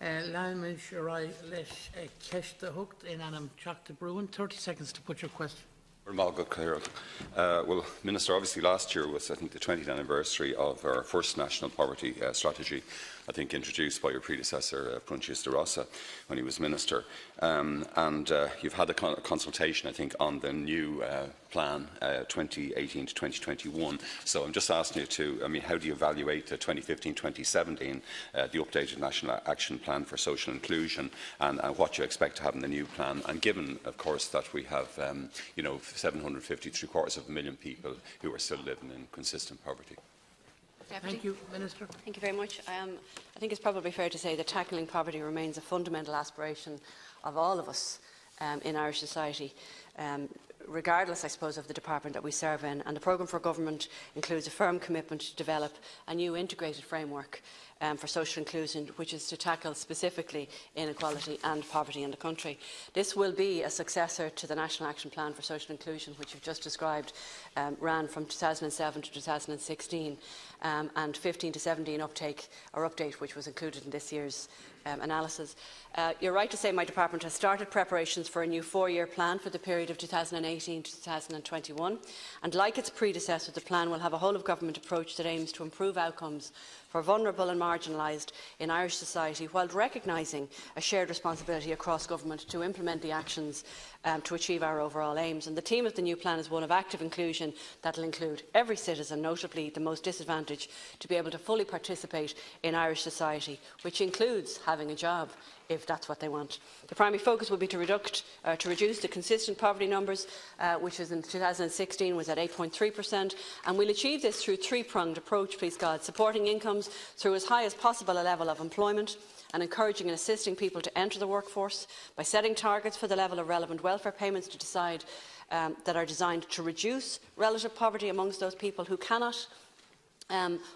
Láimid Shirai leis ceiste hooked in anam Teachta Broughan. 30 seconds to put your question. Well, Minister, obviously last year was, I think, the 20th anniversary of our first national poverty strategy, I think introduced by your predecessor, Prunchis de Rossa, when he was Minister. You've had a consultation, I think, on the new plan, 2018 to 2021. So I'm just asking you to, how do you evaluate the 2015-2017, the updated National Action Plan for Social Inclusion, and what you expect to have in the new plan? And given, of course, that we have, 750, three-quarters of a million people who are still living in consistent poverty. Deputy. Thank you, Minister. Thank you very much. I think it's probably fair to say that tackling poverty remains a fundamental aspiration of all of us in Irish society, regardless, I suppose, of the department that we serve in. And the programme for government includes a firm commitment to develop a new integrated framework for social inclusion, which is to tackle specifically inequality and poverty in the country. This will be a successor to the National Action Plan for Social Inclusion, which you've just described, ran from 2007 to 2016, and 15 to 17 update, which was included in this year's analysis. You're right to say my department has started preparations for a new 4-year plan for the period of 2018 to 2021, and like its predecessor, the plan will have a whole-of-government approach that aims to improve outcomes for vulnerable and marginalised in Irish society, while recognising a shared responsibility across government to implement the actions to achieve our overall aims. And the theme of the new plan is one of active inclusion that will include every citizen, notably the most disadvantaged, to be able to fully participate in Irish society, which includes having a job, if that's what they want. The primary focus will be to reduce the consistent poverty numbers, which was in 2016 was at 8.3%, and we'll achieve this through a three-pronged approach, please God, supporting incomes through as high as possible a level of employment, and encouraging and assisting people to enter the workforce by setting targets for the level of relevant welfare payments to decide that are designed to reduce relative poverty amongst those people who cannot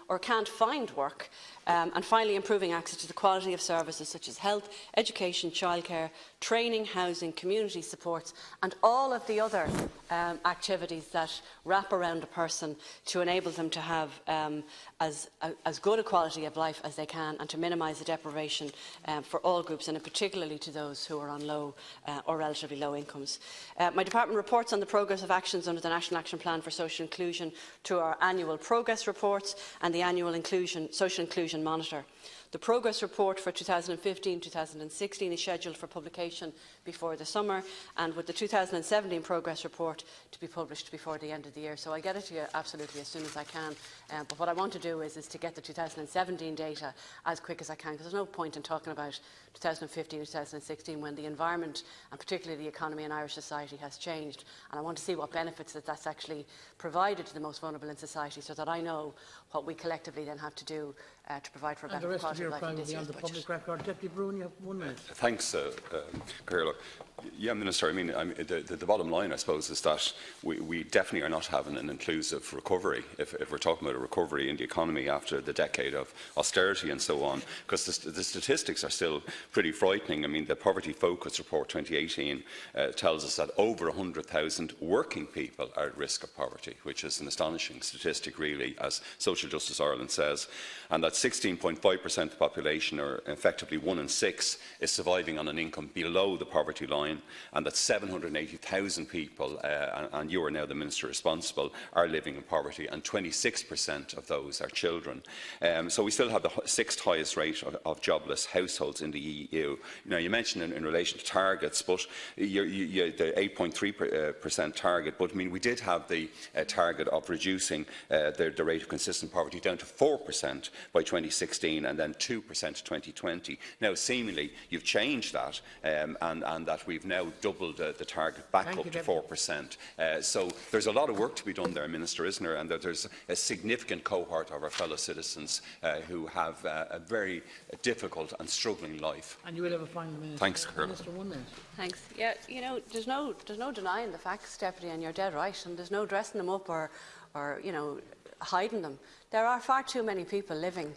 or can't find work, and finally improving access to the quality of services such as health, education, childcare, training, housing, community supports, and all of the other activities that wrap around a person to enable them to have as good a quality of life as they can, and to minimise the deprivation for all groups, and particularly to those who are on low or relatively low incomes. My department reports on the progress of actions under the National Action Plan for Social Inclusion to our annual progress reports and the annual social inclusion monitor. The progress report for 2015-2016 is scheduled for publication before the summer, and with the 2017 progress report to be published before the end of the year. So I'll get it to you absolutely as soon as I can. But what I want to do is to get the 2017 data as quick as I can, because there's no point in talking about 2015 or 2016 when the environment and particularly the economy in Irish society has changed. And I want to see what benefits that's actually provided to the most vulnerable in society, so that I know what we collectively then have to do to provide for a better quality of life in this year's budget. Public record. Deputy Broughan, you have 1 minute. Thanks, Career. Yeah, Minister, the bottom line, I suppose, is that we definitely are not having an inclusive recovery, if we're talking about a recovery in the economy after the decade of austerity and so on, because the statistics are still pretty frightening. The Poverty Focus Report 2018 tells us that over 100,000 working people are at risk of poverty, which is an astonishing statistic, really, as Social Justice Ireland says, and that 16.5% of the population, or effectively 1 in 6, is surviving on an income below the poverty line, and that 780,000 people, and you are now the Minister responsible, are living in poverty, and 26% of those are children. So we still have the 6th highest rate of jobless households in the EU. You mentioned in relation to targets, but the 8.3% target, but we did have the target of reducing the rate of consistent poverty down to 4% by 2016, and then 2% to 2020. Now, seemingly, you've changed that, and that we've now doubled the target back up to 4%. So there's a lot of work to be done there, Minister, isn't there? And that there's a significant cohort of our fellow citizens who have a very difficult and struggling life. And you will have a final minute. Thanks, Colonel. Minister, 1 minute. Thanks. Yeah, there's no denying the facts, Deputy, and you're dead right, and there's no dressing them up or hiding them. There are far too many people living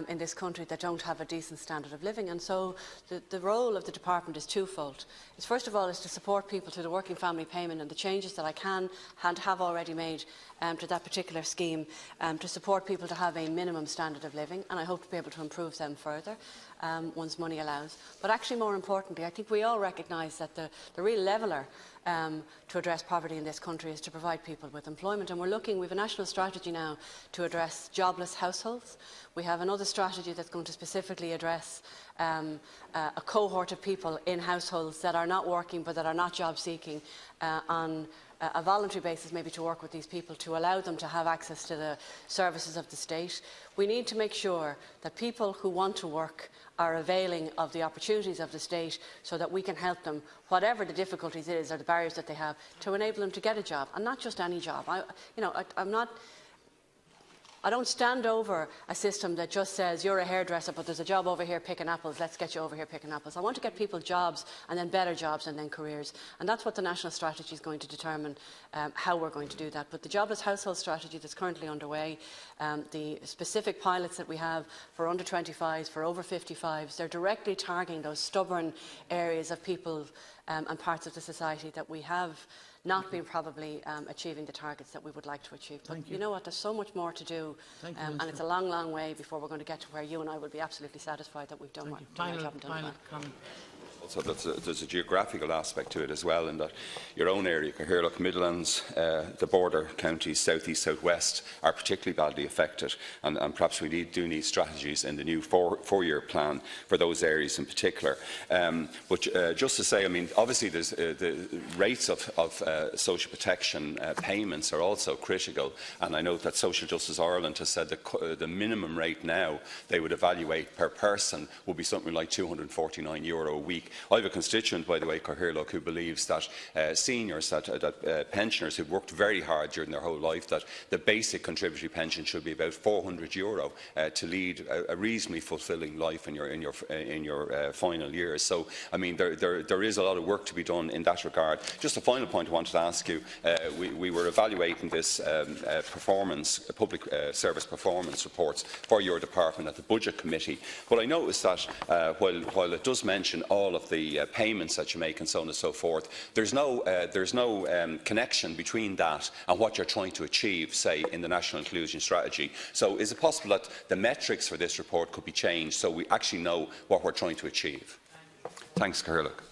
in this country that don't have a decent standard of living, and so the role of the department is twofold. It's first of all is to support people through the working family payment and the changes that I can and have already made to that particular scheme, to support people to have a minimum standard of living, and I hope to be able to improve them further. one's money allows. But actually, more importantly, I think we all recognise that the real leveller to address poverty in this country is to provide people with employment. And we have a national strategy now to address jobless households. We have another strategy that's going to specifically address a cohort of people in households that are not working but that are not job seeking on a voluntary basis, maybe to work with these people to allow them to have access to the services of the state. We need to make sure that people who want to work are availing of the opportunities of the state so that we can help them, whatever the difficulties is or the barriers that they have, to enable them to get a job, and not just any job. I don't stand over a system that just says you're a hairdresser but there's a job over here picking apples, let's get you over here picking apples. I want to get people jobs and then better jobs and then careers, and that's what the national strategy is going to determine how we're going to do that. But the jobless household strategy that's currently underway, the specific pilots that we have for under 25s, for over 55s, they're directly targeting those stubborn areas of people and parts of the society that we have not been probably achieving the targets that we would like to achieve. But you know what, there's so much more to do, and it's a long, long way before we're going to get to where you and I will be absolutely satisfied that we've done what we haven't done. Also, there's a geographical aspect to it as well, in that your own area, Cathaoirleach, Midlands, the border counties, south east, south west, are particularly badly affected, and perhaps we do need strategies in the new four-year plan for those areas in particular. But just to say, I mean, obviously there's, the rates of social protection payments are also critical, and I know that Social Justice Ireland has said that the minimum rate now they would evaluate per person would be something like €249 a week. I have a constituent, by the way, Cathaoirleach, who believes that seniors, that pensioners who've worked very hard during their whole life, that the basic contributory pension should be about €400 to lead a reasonably fulfilling life in your final years. So, I mean, there is a lot of work to be done in that regard. Just a final point I wanted to ask you: we were evaluating this public service performance reports for your department at the Budget Committee, but I noticed that while it does mention all of the payments that you make and so on and so forth, there's no connection between that and what you're trying to achieve, say, in the National Inclusion Strategy. So is it possible that the metrics for this report could be changed so we actually know what we're trying to achieve? Thanks, Cathaoirleach.